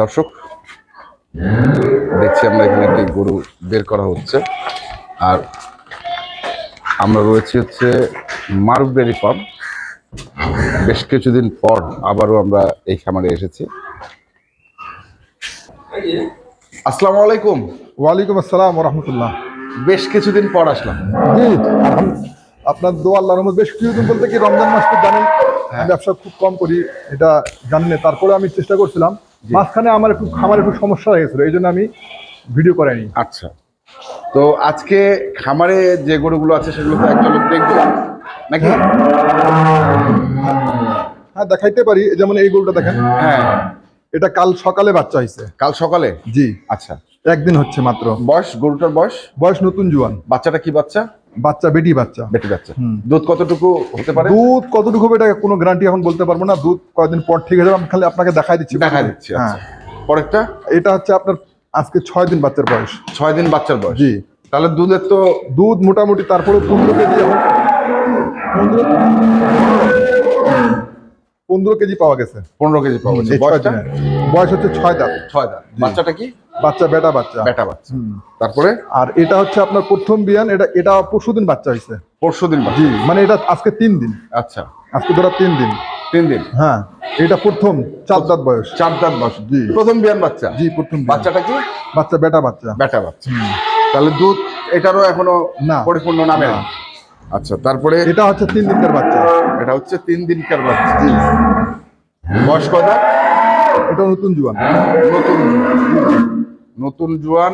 দর্শক দেখছি আমরা এখানে একটি গরু বের করা হচ্ছে, আর আমরা রয়েছি হচ্ছে মারুফ ডেয়ারি ফার্ম। বেশ কিছুদিন পর আবারও আমরা এই খামারে এসেছি। আসসালামু আলাইকুম। ওয়ালাইকুম আসসালাম রহমতুল্লাহ। বেশ কিছুদিন পর আসলাম। জি, আপনার দোয়া আল্লাহর রহমত। বেশ কিছুদিন বলতে কি, রমজান মাস তো জানেন আমি ব্যবসা খুব কম করি, এটা জানেন। তারপরে আমি চেষ্টা করছিলাম, মাঝখানে আমার একটু খামারে একটু সমস্যা হয়ে গেছিলো, এই জন্য আমি ভিডিও করাইনি। আচ্ছা, তো আজকে খামারে যে গরুগুলো আছে সেগুলো তো একজন দেখবো নাকি? হ্যাঁ, দেখাইতে পারি। যেমন এই গরুটা দেখেন, হ্যাঁ, এটা কাল সকালে বাচ্চা হয়েছে। কাল সকালে? জি, আচ্ছা, একদিন হচ্ছে মাত্র। বয়স, গরুটার বয়স? বয়স নতুন জোয়ান। বাচ্চাটা কি বাচ্চা? বাচ্চা বেটি বাচ্চা। বেটি বাচ্চা। দুধ কতটুকু হতে পারে? দুধ কতটুকু হবে এটা কোনো গ্যারান্টি এখন বলতে পারবো না। দুধ কয়েকদিন পর ঠিক আছে, আমি খালি আপনাকে দেখাই দিচ্ছি। আচ্ছা, পরেরটা? এটা হচ্ছে আপনার আজকে 6 দিন বাচ্চার বয়স। 6 দিন বাচ্চার বয়স। জি, তাহলে দুধের তো দুধ মোটামুটি তারপরে 15 কেজি, এখন 15 কেজি পাওয়া গেছে। 15 কেজি পাওয়া গেছে। এই 6 বয়সটা? দিনে। বয়স হচ্ছে 6 দাঁত। 6 দাঁত। বাচ্চাটা কি? বাচ্চা বেটা বাচ্চা। বেটা বাচ্চা। তারপরে? আর এটা হচ্ছে আপনার প্রথম বিয়ান। এটা পরশুদিন বাচ্চা হয়েছে। পরশুদিন বাচ্চা? জি, মানে এটা আজকে 3 দিন। আচ্ছা, আজকে ধরা 3 দিন। 3 দিন। হ্যাঁ, এটা প্রথম 4 দাঁত বয়স। 4 দাঁত বয়স। জি, প্রথম বিয়ান বাচ্চা? জি, প্রথম বিয়ান। বাচ্চাটা কি? বাচ্চা বেটা বাচ্চা। বেটা বাচ্চা। তাহলে দুধ এটারও এখনো না, পরিপূর্ণ নামে না। আচ্ছা, তারপরে? এটা হচ্ছে 3 দিনকার বাচ্চা। এটা হচ্ছে 3 দিনকার বাচ্চা। জি, বয়স কত? এটা নতুন জোয়ান। নতুন জোয়ান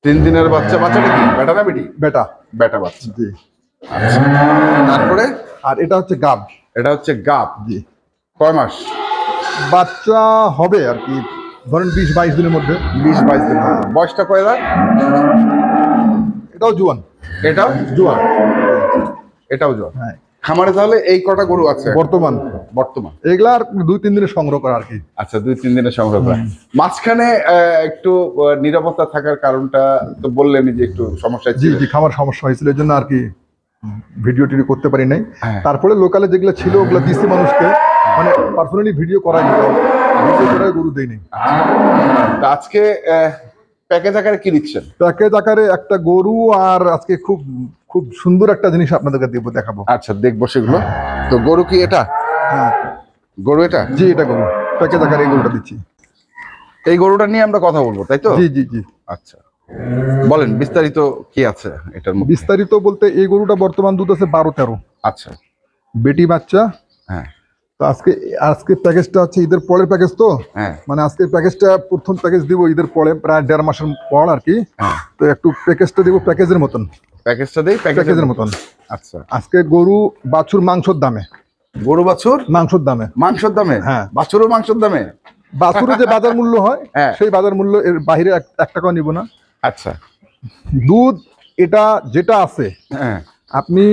3 দিনের বাচ্চা। বাচ্চাটা কি, বেটা না বেটি? বেটা। বেটা বাচ্চা। জি, আচ্ছা, তারপরে? আর এটা হচ্ছে গাব। এটা হচ্ছে গাব। জি, কয় মাস? বাচ্চা হবে আর কি, ধরেন 20-22 দিনের মধ্যে। 20-22 দিন। বয়সটা কয় দাঁত? এটাও জোয়ান। এটাও জোয়ান। এটাও জোয়ান। হ্যাঁ, খামারে তাহলে এই কটা গরু আছে বর্তমান এগুলা আর 2-3 দিনে সংগ্রহ করা আর কি। আচ্ছা, 2-3 দিনের সংগ্রহ করা। মাঝখানে একটু নিরাপত্তা থাকার কারণটা তো বললেনই যে একটু সমস্যা জি ছিল। জি, খামার সমস্যা হয়েছিল, এই জন্য আর কি ভিডিও টিডিও করতে পারি নাই। হ্যাঁ। তারপরে লোকালে যেগুলো ছিল ওগুলো দিচ্ছি মানুষকে, মানে পার্সোনালি ভিডিও করাইনি, ভিডিও করে গরু দেয়নি। তা আজকে প্যাকেজ আকারে কি দিচ্ছেন? প্যাকেজ আকারে একটা গরু, আর আজকে খুব খুব সুন্দর একটা জিনিস আপনাদেরকে দেখাবো। আচ্ছা, দেখবো সেগুলো। তো গরু কি এটা? হ্যাঁ, গরু এটা? জি, এটা গরু প্যাকেজ আকারে এই গরুটা দিচ্ছি। এই গরুটা নিয়ে আমরা কথা বলবো, তাই তো? জি জি জি। আচ্ছা, বলেন বিস্তারিত কি আছে এটার মধ্যে? বিস্তারিত বলতে এই গরুটা বর্তমান দুধ আছে 12-13। আচ্ছা। বেটি বাচ্চা। হ্যাঁ। তো আজকে প্যাকেজটা হচ্ছে ঈদের পরের প্যাকেজ তো। হ্যাঁ। মানে আজকে প্যাকেজটা প্রথম প্যাকেজ দিব ঈদের পরে, প্রায় 1.5 মাসের পর আর কি। হ্যাঁ। তো একটু প্যাকেজটা দিব প্যাকেজের মতন। প্যাকেজটা দেই প্যাকেজের মতন। আচ্ছা। আজকে গরু বাছুর মাংসের দামে। গরু বাছুর মাংসের দামে। মাংসের দামে? হ্যাঁ। বাছুরও মাংসের দামে? বাছুরের যে বাজার মূল্য হয়, হ্যাঁ, সেই বাজার মূল্য এর বাইরে 1 টাকাও নিব না। আচ্ছা। দুধ এটা যেটা আছে, হ্যাঁ, আপনি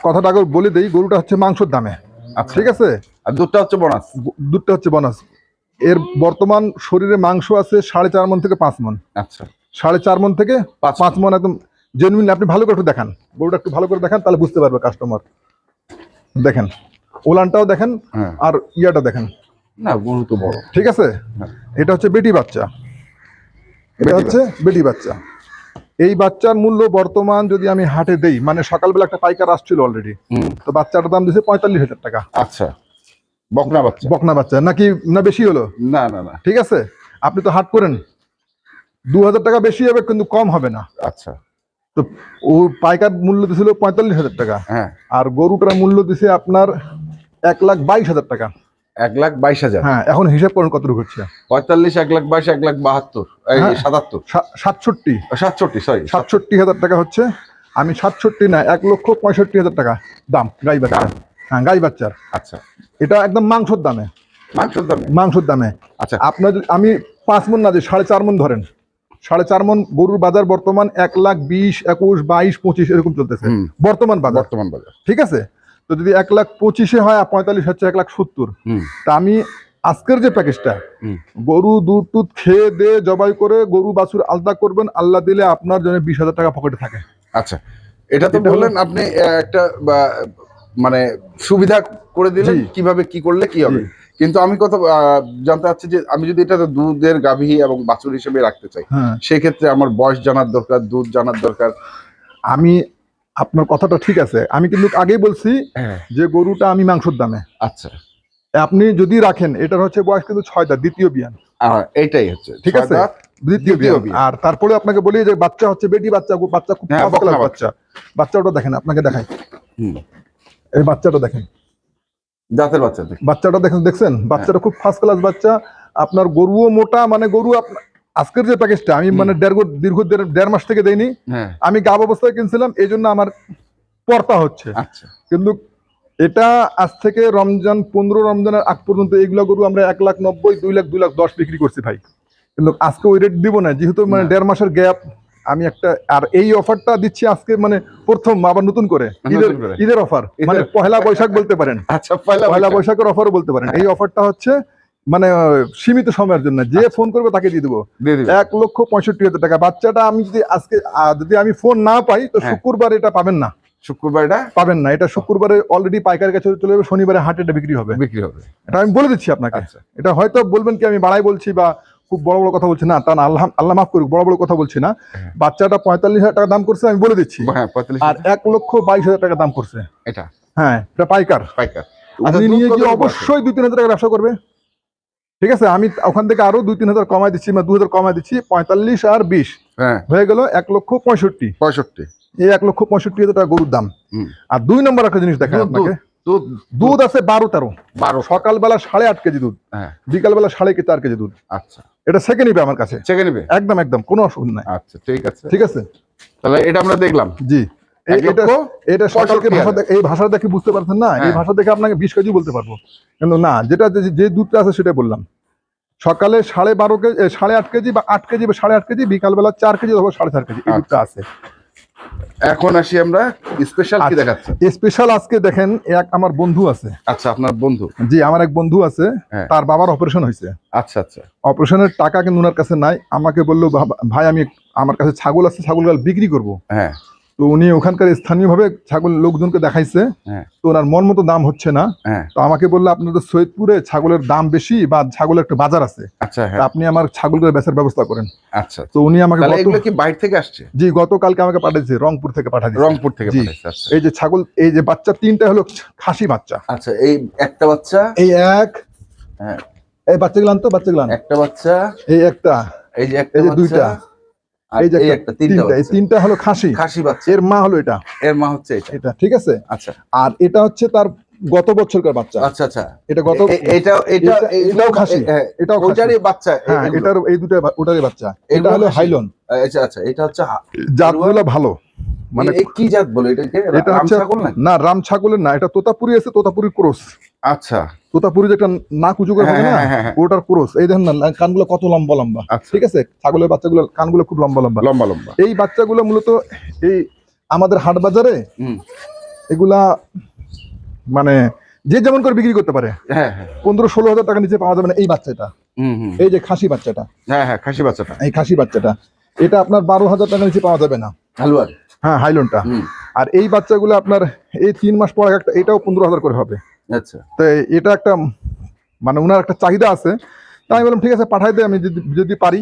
কথাটা আগে বলে দেই, গরুটা হচ্ছে মাংসের দামে। আচ্ছা, ঠিক আছে। আর দুধটা হচ্ছে বোনাস? দুধটা হচ্ছে বোনাস। এর বর্তমান শরীরে মাংস আছে 4.5 মণ থেকে 5 মণ। আচ্ছা, 4.5 মণ থেকে 5 মণ একদম জেনুইন। আপনি ভালো করে একটু দেখান, গরুটা একটু ভালো করে দেখান, তাহলে বুঝতে পারবে কাস্টমার। দেখেন, ওলানটাও দেখেন, আর ইয়াটা দেখেন। না, গরু তো বড়। ঠিক আছে। এটা হচ্ছে বেটি বাচ্চা। এটা হচ্ছে বেটি বাচ্চা। এই বাচ্চার মূল্য বর্তমান যদি আমি হাটে দেই, মানে সকালবেলা একটা পাইকার আসছিল অলরেডি, তো বাচ্চাটার দাম দিয়েছে 45,000 টাকা। আচ্ছা, বকনা বাচ্চা? বকনা বাচ্চা নাকি না বেশি হলো? না না না, ঠিক আছে, আপনি তো হাট করেন, 2,000 টাকা বেশি হবে কিন্তু কম হবে না। আচ্ছা। তো ও পাইকার মূল্য দিছিল 45,000 টাকা। হ্যাঁ। আর গরুটার মূল্য দিছে আপনার 1,22,000 টাকা। 1,22,000? হ্যাঁ, এখন হিসাব করেন কত হচ্ছে। 45, 1,22, 1,72, 77, 67, 67, সরি 67,000 টাকা হচ্ছে। আমি 67 না, 1,65,000 টাকা দাম গাই বাচ্চা। হ্যাঁ, গাই বাচ্চার। আচ্ছা, এটা একদম মাংসের দামে। মাংসের দামে? মাংসের দামে। আচ্ছা। আপনার আমি 5 মণ না, যে 4.5 মণ ধরেন, 4.5 মণ গরুর বাজার বর্তমান 1,20,000, 21, 22, 25 এরকম চলতেছে বর্তমান বাজার। ঠিক আছে। তো যদি 1,25,000 হয়, 45 হচ্ছে 1,70,000। তা আমি আজকের যে প্যাকেজটা, গরু দুধ টুধ খেয়ে দিয়ে জবাই করে গরু বাছুর আলাদা করবেন, আল্লাহ দিলে আপনার জন্য 20,000 টাকা পকেটে থাকে। আচ্ছা, এটা তো বললেন আপনি একটা মানে সুবিধা করে দিলেন কিভাবে কি করলে কি হবে, কিন্তু আমি কথা জানতে চাচ্ছি যে আমি যদি এটা দুধের গাভী এবং বাছুর হিসেবে রাখতে চাই, হ্যাঁ, সেই ক্ষেত্রে আমার বয়স জানার দরকার, দুধ জানার দরকার। আমি আপনার কথাটা ঠিক আছে, আমি কিন্তু আগেই বলছি হ্যাঁ, যে গরুটা আমি মাংসের দামে। আচ্ছা, আপনি যদি রাখেন, এটার হচ্ছে বয়স কিন্তু 6 দাঁত, দ্বিতীয় বিয়ান। এইটাই হচ্ছে ঠিক আছে, 6 দাঁত, দ্বিতীয় দ্বিতীয় বিয়ান। বিয়ান। আর তারপরে আপনাকে বলি যে বাচ্চা হচ্ছে বেটি বাচ্চা, বাচ্চা খুব হ্যাঁ, ফার্স্ট বকনা ক্লাস বাচ্চা। বাচ্চাটা দেখেন, আপনাকে দেখাই, হুম, এই বাচ্চাটা দেখেন, জাতের বাচ্চা দেখি। বাচ্চাটা দেখছেন, বাচ্চাটা খুব ফার্স্ট ক্লাস বাচ্চা। আপনার গরুও মোটা, মানে গরু আজকের যে প্যাকেজটা আমি মানে দীর্ঘ দেড় মাস থেকে দেইনি, হ্যাঁ, আমি গাব অবস্থায় কিনছিলাম, এই জন্য আমার পর্তা হচ্ছে। আচ্ছা, কিন্তু এটা আজ থেকে রমজান 15 রমজানের আগ পর্যন্ত এইগুলা গরু আমরা 1,90,000, 2,00,000, 2,10,000 বিক্রি করছি ভাই। কিন্তু আজকে ওই রেট দিব না, যেহেতু মানে না। দেড় মাসের গ্যাপ। আমি একটা আর এই অফারটা দিচ্ছি আজকে, মানে প্রথম আবার নতুন করে নতুন করে। ঈদের অফার, মানে ঈদের। পহেলা বৈশাখ বলতে পারেন, আচ্ছা, পয়লা পয়লা বৈশাখ। বৈশাখের অফারও বলতে পারেন। এই অফারটা হচ্ছে মানে সীমিত সময়ের জন্য, যে ফোন করবে তাকে দিয়ে দেবো দিয়ে দিবেন। 1,65,000 টাকা। বাচ্চাটা আমি যদি আজকে যদি আমি ফোন না পাই, তো হ্যাঁ। শুক্রবার এটা পাবেন না, শুক্রবার এটা পাবেন না। এটা শুক্রবারে অলরেডি পাইকারের কাছে চলে যাবে, শনিবারে হাটে এটা বিক্রি হবে। বিক্রি হবে। এটা আমি বলে দিচ্ছি আপনাকে। আচ্ছা, এটা হয়তো বলবেন কি আমি বাড়াই বলছি বা খুব বড় বড় কথা বলছি, না তা না, আল্লাহ আল্লাহ মাফ করুক, বড় বড় কথা বলছি না। হ্যাঁ। বাচ্চাটা 45,000 টাকা দাম করছে, আমি বলে দিচ্ছি। হ্যাঁ, 45। আর 1,22,000 টাকা দাম করছে। এটা হ্যাঁ, এটা পাইকার। পাইকার। আচ্ছা, উনি দুধ নিয়ে গিয়ে কতটুকু আছে? অবশ্যই 2-3 হাজার টাকা ব্যবসা করবে। ঠিক আছে, আমি ওখান থেকে আরো 2-3 হাজার কমাই দিচ্ছি, মানে 2,000 কমাই দিচ্ছি। 45 আর 20 হ্যাঁ, হয়ে গেল 1,65,000। 65। এই 1,65,000 টাকা গরুর দাম। হুম। আর 2 নম্বর একটা জিনিস দেখায় দুধ, আপনাকে, দুধ, দুধ আছে 12-13। 12। সকালবেলা 8.5 কেজি দুধ, হ্যাঁ, বিকালবেলা 4.5 কেজি দুধ। আচ্ছা, এটা সেকে নিবে আমার কাছে, চেকে নিবে। একদম একদম কোনো অসুবিধা নাই। আচ্ছা, ঠিক আছে। ঠিক আছে, তাহলে এটা আমরা দেখলাম। জি। এক লক্ষ এটা সকালকে 65,000। ভাষা এই ভাষা দেখে বুঝতে পারছেন না, এই হ্যাঁ। ভাষা দেখে আপনাকে 20 কেজি বলতে পারবো, কিন্তু না, যেটা যে দুধটা আছে সেটা বললাম। সকালে 12.5 কেজি, 8.5 কেজি বা 8 কেজি বা 8.5 কেজি, বিকালবেলা 4 কেজি অথবা 4.5 কেজি, এই দুধটা আছে। এখন আসি আমরা স্পেশাল কি দেখাচ্ছেন। স্পেশাল আজকে দেখেন, এক আমার বন্ধু আছে। আচ্ছা, আপনার বন্ধু। জি, আমার এক বন্ধু আছে, হ্যাঁ। তার বাবার অপারেশন হয়েছে। আচ্ছা, আচ্ছা, অপারেশনের টাকা কিন্তু ওনার কাছে নাই। আমাকে বললো, ভাই আমি, আমার কাছে ছাগল আছে, ছাগলগুলো বিক্রি করব। হ্যাঁ, তো উনি ওখানকার স্থানীয়ভাবে ছাগল লোকজনকে দেখাইছে, হ্যাঁ, তো ওনার মন মতো দাম হচ্ছে না। হ্যাঁ, তো আমাকে বললো, আপনাদের সৈয়দপুরে ছাগলের দাম বেশি বা ছাগলের একটা বাজার আছে, আচ্ছা, তা হ্যাঁ, আপনি আমার ছাগলগুলো বেচার ব্যবস্থা করেন। আচ্ছা। তো উনি আমাকে তাহলে এগুলো কি বাইরে থেকে আসছে? জি, গতকালকে আমাকে পাঠিয়েছে, রংপুর থেকে পাঠিয়েছে। রংপুর থেকে জি। পাঠাইছে। আচ্ছা, এই যে ছাগল, এই যে বাচ্চা 3টা হলো খাসি বাচ্চা। আচ্ছা, এই একটা বাচ্চা। এই এক, হ্যাঁ, এই বাচ্চাগুলো আনতো, বাচ্চাগুলো একটা বাচ্চা। এই একটা, এই যে একটা এই যে বাচ্চা। 2টা, আর এই যে এই একটা, একটা, 3টা 3টা, এই বাচ্চা। 3টা হলো খাসি। খাসি বাচ্চা। এর মা হলো এটা, এর মা হচ্ছে এটা। এটা ঠিক আছে। আচ্ছা, আর এটা হচ্ছে তার গত বছরকার বাচ্চা। আচ্ছা, আচ্ছা। এটা গত, এটাও খাসি, এটাও খাসি। ওইটারই বাচ্চা। হ্যাঁ, এটার এই দুটো ওটারই বাচ্চা। এটা এগুলো হলো খাসি? হাইলন। আচ্ছা, আচ্ছা, এটা হচ্ছে জাতগুলো ভালো, মানে এই কি জাত বলে এটাকে? এটা হচ্ছে ছাগল না? না, রাম ছাগলের না, এটা তোতাপুরি আছে, তোতাপুরির ক্রস। আচ্ছা, তোতাপুরি যেটা নাক উঁচু করে থাকে না, হ্যাঁ, হ্যাঁ, হ্যাঁ। ওটার ক্রস। এই দেখেন না, কানগুলো কত লম্বা লম্বা। আচ্ছা। ঠিক আছে, ছাগলের বাচ্চাগুলো কানগুলো খুব লম্বা লম্বা। লম্বা লম্বা। এই বাচ্চাগুলো মূলত এই আমাদের হাট বাজারে হুম, এগুলা মানে যে যেমন করে বিক্রি করতে পারে। হ্যাঁ, হ্যাঁ, 15-16 হাজার টাকা নিচে পাওয়া যাবে না এই বাচ্চাটা। হুম, হুম, এই যে খাসি বাচ্চাটা, হ্যাঁ, হ্যাঁ, খাসি বাচ্চাটা। এই খাসি বাচ্চাটা, এটা আপনার 12,000 টাকা নিচে পাওয়া যাবে না। হালুয়ার। হ্যাঁ, হাইলনটা। হুম, আর এই বাচ্চাগুলো আপনার এই 3 মাস পর একটা, এটাও 15,000 করে হবে। আচ্ছা, তো এটা একটা মানে ওনার একটা চাহিদা আছে, তাই আমি বললাম ঠিক আছে পাঠাই দে, আমি যদি পারি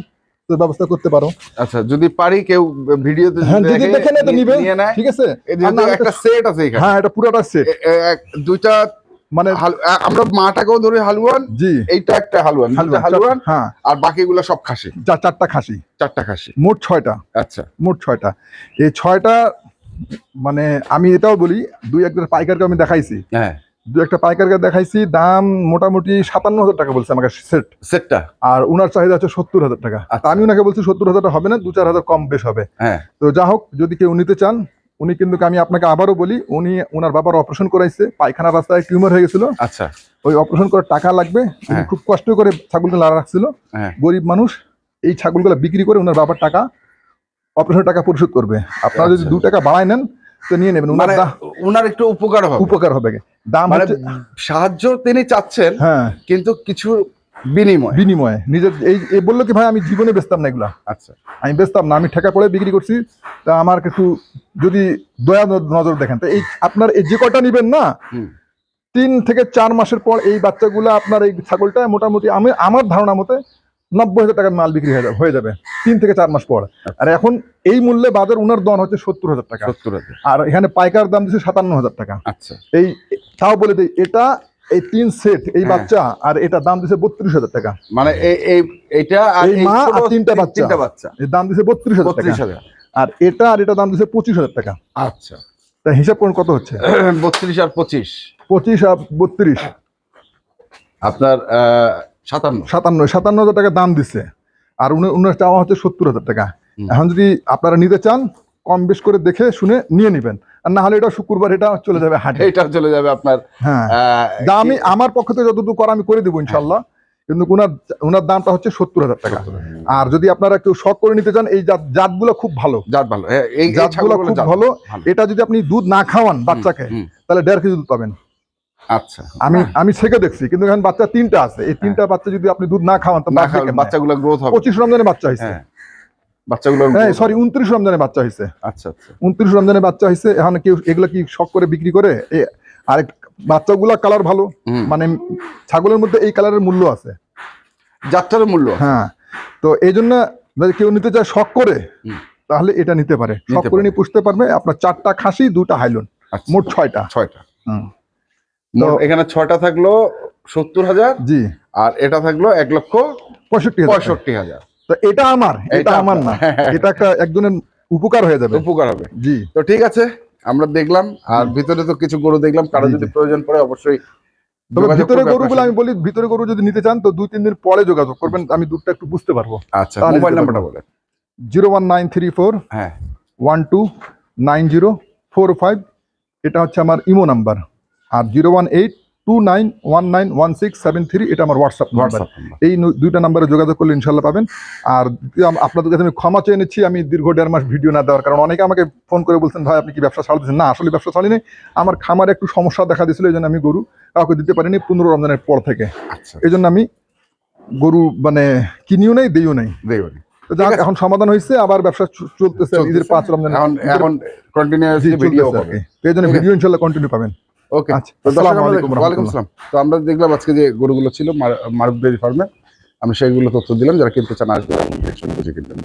তো ব্যবস্থা করতে পারো। আচ্ছা, যদি পারি কেউ ভিডিওতে হ্যাঁ, যদি দেখে নেয় তো নিবে, নিয়ে নেয়। ঠিক আছে। এই যে একটা সেট আছে এখানে। হ্যাঁ, এটা পুরোটা সেট, দুইটা মানে আমরা মাটাকেও ধরে হালুয়ান। জি, এইটা একটা হালুয়ান, দুইটা হালুয়ান। হ্যাঁ, আর বাকিগুলো সব খাসি। 4টা খাসি, 4টা খাসি। মোট 6টা। আচ্ছা, মোট 6টা। এই 6টা মানে আমি এটাও বলি, 2-1 পাইকারকে আমি দেখাইছি, হ্যাঁ, 2-1 পাইকারকে দেখাইছি, দাম মোটামুটি 57,000 টাকা বলছে আমাকে সেটটা। আর উনার চাহিদা হচ্ছে 70,000 টাকা। আচ্ছা। আমি ওনাকে বলছি 70,000 টাকা হবে না, 2-4 হাজার কম বেশ হবে। হ্যাঁ, তো যা হোক, যদি কেউ নিতে চান, উনি কিন্তু, আমি আপনাকে আবারও বলি, উনি ওনার বাবার অপারেশন করাইছে, পায়খানা রাস্তায় টিউমার হয়ে গেছিল, আচ্ছা, ওই অপারেশন করার টাকা লাগবে। উনি হ্যাঁ। খুব কষ্ট করে ছাগলগুলো রাখছিল, হ্যাঁ, গরিব মানুষ, এই ছাগলগুলো বিক্রি করে ওনার বাবার টাকা, অপারেশনের টাকা পরিশোধ করবে। আপনারা যদি আচ্ছা। 2 টাকা বাড়ায় নেন তো নিয়ে নেবেন, মানে উনার একটু উপকার হবে। উপকার হবে। দাম মানে হচ্ছে, সাহায্য তিনি চাচ্ছেন, হ্যাঁ, কিন্তু কিছু বিনিময়। বিনিময়ে নিজের এই বললো কি ভাই আমি জীবনে বেচতাম না এগুলা, আচ্ছা, আমি বেচতাম না, আমি ঠেকা পড়ে বিক্রি করছি। তা আমার একটু যদি দয়া নজর দেখেন, তো এই আপনার এই যে কটা নিবেন না, হুম, 3 থেকে 4 মাসের পর এই বাচ্চাগুলো আপনার এই ছাগলটা মোটামুটি আমার ধারণা মতে 90,000 টাকার মাল বিক্রি হয়ে যাবে 3 থেকে 4 মাস পর। আর এখন এই মূল্যে বাজার উনার দন হচ্ছে 70,000 টাকা। 70,000। আর এখানে পাইকার দাম দিচ্ছে 57,000 টাকা। আচ্ছা, এই তাও বলে দিই, এটা এই 3 সেট এই বাচ্চা আর এটা দাম দিচ্ছে 32,000 টাকা। মানে এইটা আর এই মা আর 3টা বাচ্চা এর দাম দিচ্ছে 32,000 টাকা। 32,000। আর এটা দাম দিচ্ছে 25,000 টাকা। আচ্ছা, তা হিসাব করুন কত হচ্ছে? 32 আর 25, 25 আর 32, আপনার 57 57,000 টাকা দাম দিচ্ছে। আর উনার চাওয়া হচ্ছে 70,000 টাকা। এখন যদি আপনারা নিতে চান কম বেশ করে দেখে শুনে নিয়ে নেবেন, আর না হলে এটা শুক্রবার এটা চলে যাবে হাটে, এটা চলে যাবে আপনার। হ্যাঁ, দামি আমার পক্ষ থেকে যতটুকু করা আমি করে দেবো ইনশাল্লাহ। কিন্তু উনার দামটা হচ্ছে 70,000 টাকা। আর যদি আপনারা কেউ শখ করে নিতে চান, এই জাতগুলো খুব ভালো, জাত ভালো, এই জাতগুলো খুব ভালো। এটা যদি আপনি দুধ না খাওয়ান বাচ্চাকে তাহলে 1.5 কেজি দুধ পাবেন। আচ্ছা, আমি ছেকে দেখছি, কিন্তু এখন বাচ্চা 3টা আছে, এই 3টা বাচ্চা যদি আপনি দুধ না খাওয়ান তো বাচ্চাগুলো গ্রোথ হবে। 25 রমজানে বাচ্চা হয়েছে, বাচ্চাগুলো সরি 29 রমজানে বাচ্চা হয়েছে। আচ্ছা আচ্ছা, 29 রমজানে বাচ্চা হয়েছে। এখন কেউ এগুলো কি শখ করে বিক্রি করে? আরেক বাচ্চাগুলা কালার ভালো, মানে ছাগলের মধ্যে এই কালারের মূল্য আছে, জাতটার মূল্য। হ্যাঁ, তো এই জন্য যদি কেউ নিতে চায় শখ করে তাহলে এটা নিতে পারে, শখ করে নিয়ে পুষতে পারবে। আপনার 4টা খাসি 2টা হাইলন, মোট 6টা। তো এখানে 6টা থাকলো 70,000, জি, আর এটা থাকলো 1,65,000। তো এটা আমার না, এটা একজনের উপকার হয়ে যাবে, উপকার হবে। জি, তো ঠিক আছে, আমরা দেখলাম। আর ভিতরে তো কিছু গরু দেখলাম, কারো যদি প্রয়োজন পড়ে অবশ্যই। তবে ভিতরে গরুগুলো আমি বলি, ভিতরে গরু যদি নিতে চান তো 2-3 দিন পরে যোগাযোগ করবেন, আমি দুধটা একটু বুঝতে পারবো। আচ্ছা, মোবাইল নাম্বারটা বলেন। 01934 হ্যাঁ 129045, এটা হচ্ছে আমার ইমো নাম্বার। আর 01829191673, এটা আমার হোয়াটসঅ্যাপ নাম্বার। এই 2টা নাম্বারে যোগাযোগ করলে ইনশাল্লাহ পাবেন। আর আপনাদের কাছে আমি ক্ষমা চেয়ে নিচ্ছি, আমি দীর্ঘ 1.5 মাস ভিডিও না দেওয়ার কারণ অনেকে আমাকে ফোন করে বলছেন ভাই আপনি কি ব্যবসা ছাড় দিচ্ছেন? না, আসলে ব্যবসা ছাড়ি নেই, আমার খামারে একটু সমস্যা দেখা দিয়েছিল, এই জন্য আমি গরু কাউকে দিতে পারিনি 15 রমজানের পর থেকে। এই জন্য আমি গরু মানে কিনিও নেই, দিইও নেই। যাক, এখন সমাধান হয়েছে, আবার ব্যবসা চলতেছে। ঈদের 5 রমজান এখন কন্টিনিউয়াসলি ভিডিও পাবেন, এই জন্য ভিডিও ইনশাআল্লাহ কন্টিনিউ পাবেন। ওকে, আসসালামু আলাইকুম। ওয়ালাইকুম আসসালাম। তো আমরা দেখলাম আজকে যে গরুগুলো ছিল মারুফ ডেইরি ফার্মে, আমি সেইগুলো তথ্য দিলাম। যারা কিনতে চান আসবেন, দেখে শুনে বুঝে কিনবেন।